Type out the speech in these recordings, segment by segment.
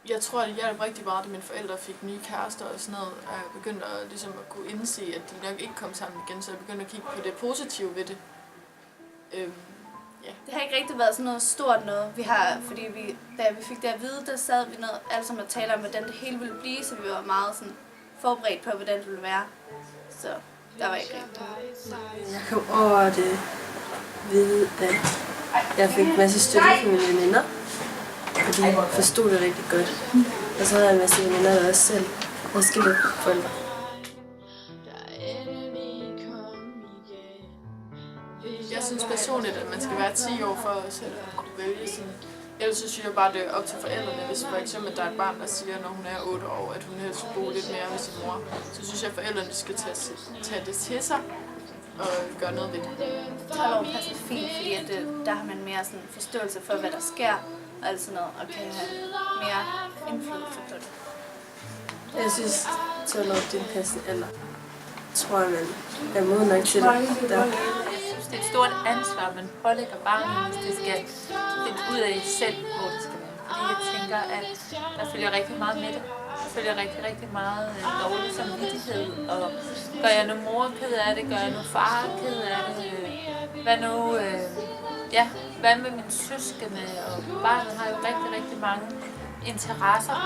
Jeg tror, det hjalp rigtig meget, at mine forældre fik nye kærester og sådan noget, og jeg begyndte at kunne indse, at de nok ikke kom sammen igen, så jeg begyndte at kigge på det positive ved det. Det har ikke rigtig været sådan noget stort noget. Fordi da vi fik det at vide, der sad vi alle sammen og talte om, hvordan det hele ville blive, så vi var meget sådan forberedt på, hvordan det ville være. Så der var ikke rigtig noget. Jeg kom over det ved, at jeg fik en masse støtte fra mine veninder, og de forstod det rigtig godt. Og så havde jeg en masse veninder, der også selv havde skilt forældre. Jeg synes personligt, at man skal være 10 år for at selv kunne vælge sådan. Ellers så synes jeg bare, det er op til forældrene. Hvis for eksempel der er et barn, der siger, når hun er 8 år, at hun helst vil bo lidt mere med sin mor, så synes jeg, at forældrene skal tage det til sig og gøre noget ved det. 12 år passer fint, fordi der har man mere sådan forståelse for, hvad der sker og alt sådan noget, og kan have mere indflydelse på det. Jeg synes, 12 år det er en passende alder. Tror jeg, man er moden nok til det. Det er et stort ansvar, man pålægger barnet, hvis det skal finde ud af selv, hvor det skal være. Fordi jeg tænker, at der følger rigtig meget med det. Der følger rigtig, rigtig meget dårlig samvittighed. Og gør jeg nu mor ked af det? Gør jeg nu far ked af det? Hvad med mine søskende? Og barnet har jo rigtig, rigtig mange interesser,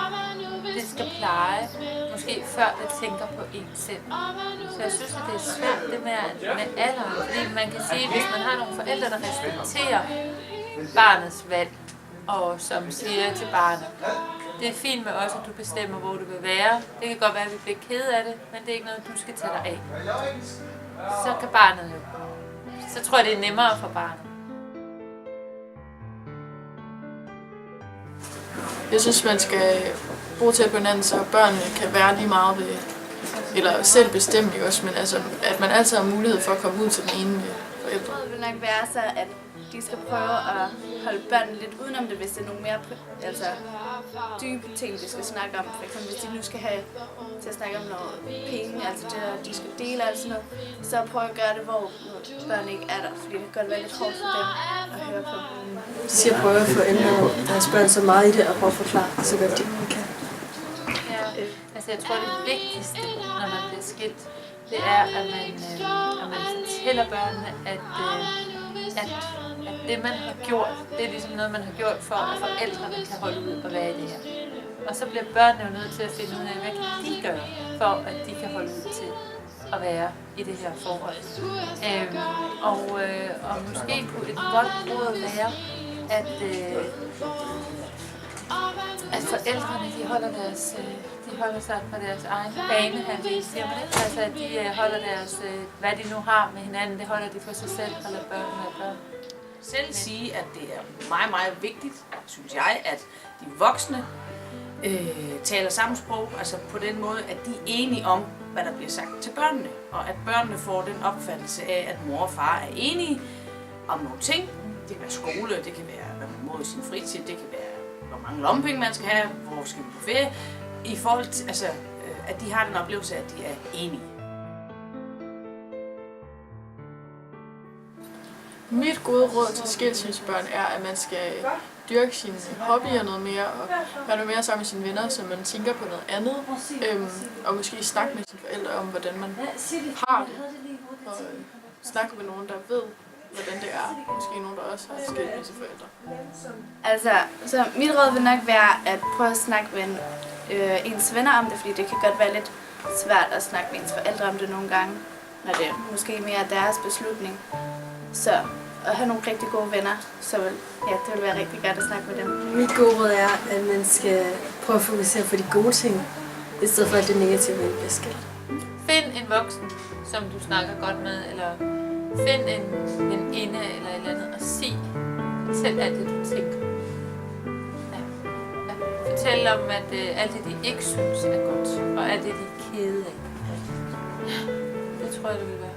det skal pleje, måske før det tænker på en selv. Så jeg synes, at det er svært det med alderen, fordi man kan sige, at hvis man har nogle forældre, der respekterer barnets valg, og som siger til barnet, det er fint med os, at du bestemmer, hvor du vil være. Det kan godt være, at vi bliver kede af det, men det er ikke noget, du skal tage dig af. Så kan barnet jo. Så tror jeg, det er nemmere for barnet. Jeg synes, man skal bruge til på hinanden, så børnene kan være lige meget ved, eller selv bestemme det også, men altså, at man altid har mulighed for at komme ud til den ene forælder. Det vil nok være så, at de skal prøve at holde børnene lidt udenom det, hvis det er nogle mere dybe ting, de skal snakke om. For eksempel, hvis de nu skal have til at snakke om noget penge, altså det, de skal dele og sådan noget, så prøv at gøre det, hvor børn ikke er der, fordi det kan godt være lidt hårdt for dem at høre på. De siger, at prøve at få ændret deres børn så meget i det, og prøve at forklare så godt de kan. Ja, altså jeg tror, det vigtigste, når man bliver skilt, det er, at man fortæller børnene, at det, man har gjort, det er ligesom noget, man har gjort for, at forældrene kan holde ud og være i det her. Og så bliver børnene jo nødt til at finde ud af, hvad kan de gøre, for at de kan holde ud til at være i det her forhold. Og måske kunne et godt råd være, at forældrene de holder sig på deres egen banehandel, siger man ikke? Altså at de holder hvad de nu har med hinanden, det holder de for sig selv og lader børnene være børn. Selv sige, at det er meget, meget vigtigt, synes jeg, at de voksne taler samme sprog, altså på den måde, at de er enige om, hvad der bliver sagt til børnene, og at børnene får den opfattelse af, at mor og far er enige om nogle ting. Det kan være skole, det kan være, hvad man må i sin fritid, det kan være, hvor mange lommepenge man skal have, hvor skal man på ferie, i forhold til, altså, at de har den oplevelse, at de er enige. Mit gode råd til skilsmissebørn er, at man skal dyrke sine hobbyer noget mere, og være noget mere sammen med sine venner, så man tænker på noget andet, og måske snakke med sine forældre om, hvordan man har det, og snakke med nogen, der ved, hvordan det er. Måske nogen, der også har skilsmisseforældre. Altså, så mit råd vil nok være at prøve at snakke med ens venner om det, fordi det kan godt være lidt svært at snakke med ens forældre om det nogle gange, når det måske mere er deres beslutning. Så at have nogle rigtig gode venner, så det vil være rigtig godt at snakke med dem. Mit gode råd er, at man skal prøve at fokusere på de gode ting, i stedet for alt det negative, man bliver skilt. Find en voksen, som du snakker godt med, eller find en veninde eller et eller andet, og sig selv alt det, du tænker. Ja. Fortæl om, at alt det, de ikke synes er godt, og alt det, de er kede af. Ja. Det tror jeg, det vil være.